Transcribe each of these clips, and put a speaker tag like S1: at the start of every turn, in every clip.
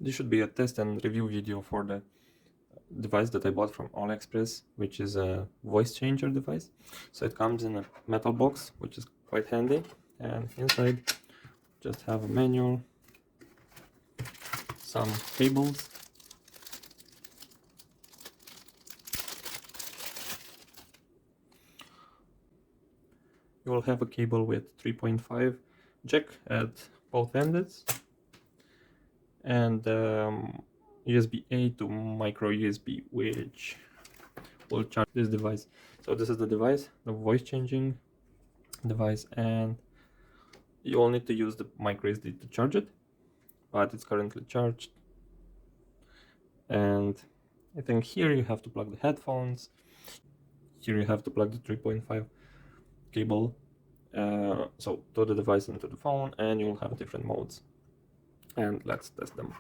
S1: This should be a test and review video for the device that I bought from Aliexpress, which is a voice changer device. So it comes in a metal box, which is quite handy, and inside just have a manual, some cables, you will have a cable with 3.5 jack at both ends, and USB-A to micro USB, which will charge this device. So this is the device, the voice changing device, and you will need to use the micro SD to charge it, but it's currently charged. And I think here you have to plug the headphones, here you have to plug the 3.5 cable, so to the device and to the phone, and you'll have different modes. And let's test them.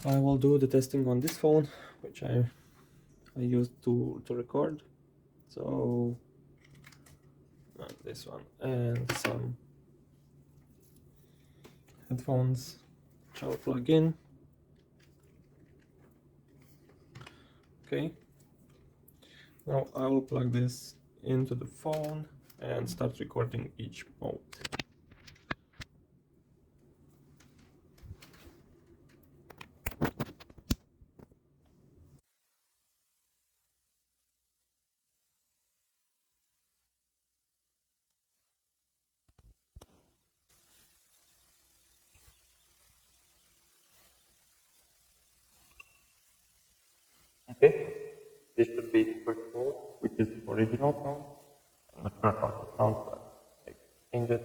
S1: I will do the testing on this phone, which I used to record. So this one, and some headphones which I'll plug in. Okay, now I will plug this into the phone and start recording each mode. Okay, this should be the first mode, which is the original sound. I'm not sure how it sounds, but I change it.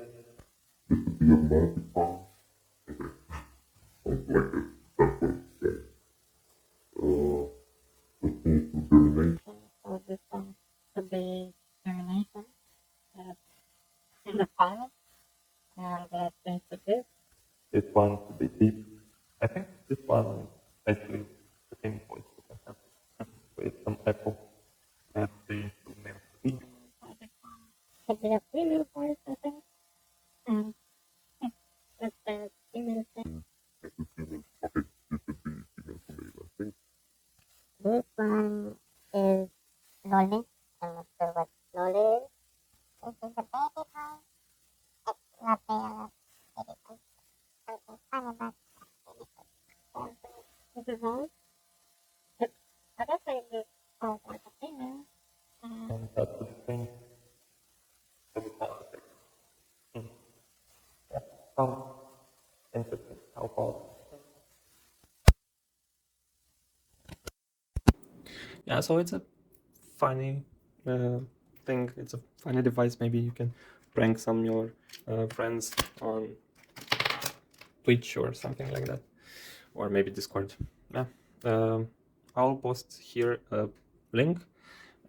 S2: So this one should be termination in the file, and let's change to this.
S1: This one should be deep. I think this one is basically the same voice you can have with some echo. Let's see to male speed.
S2: Should be a female voice, I think. And let's say female thing. This one is Lolly. I'm not sure what Lolly is. This is the baby toy. It's not the baby toy. Something funny about baby toy. This is all. I guess I just called like a female.
S1: And that's the thing. So we sound effect. Yeah, sounds interesting. How about? Yeah, so it's a funny thing. It's a funny device. Maybe you can prank some your friends on Twitch or something like that, or maybe Discord. Yeah, I'll post here a link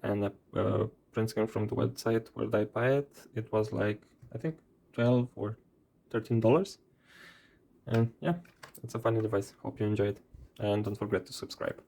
S1: and a print screen from the website where I buy it. It was like, I think, $12 or $13. And yeah, it's a funny device. Hope you enjoy it, and don't forget to subscribe.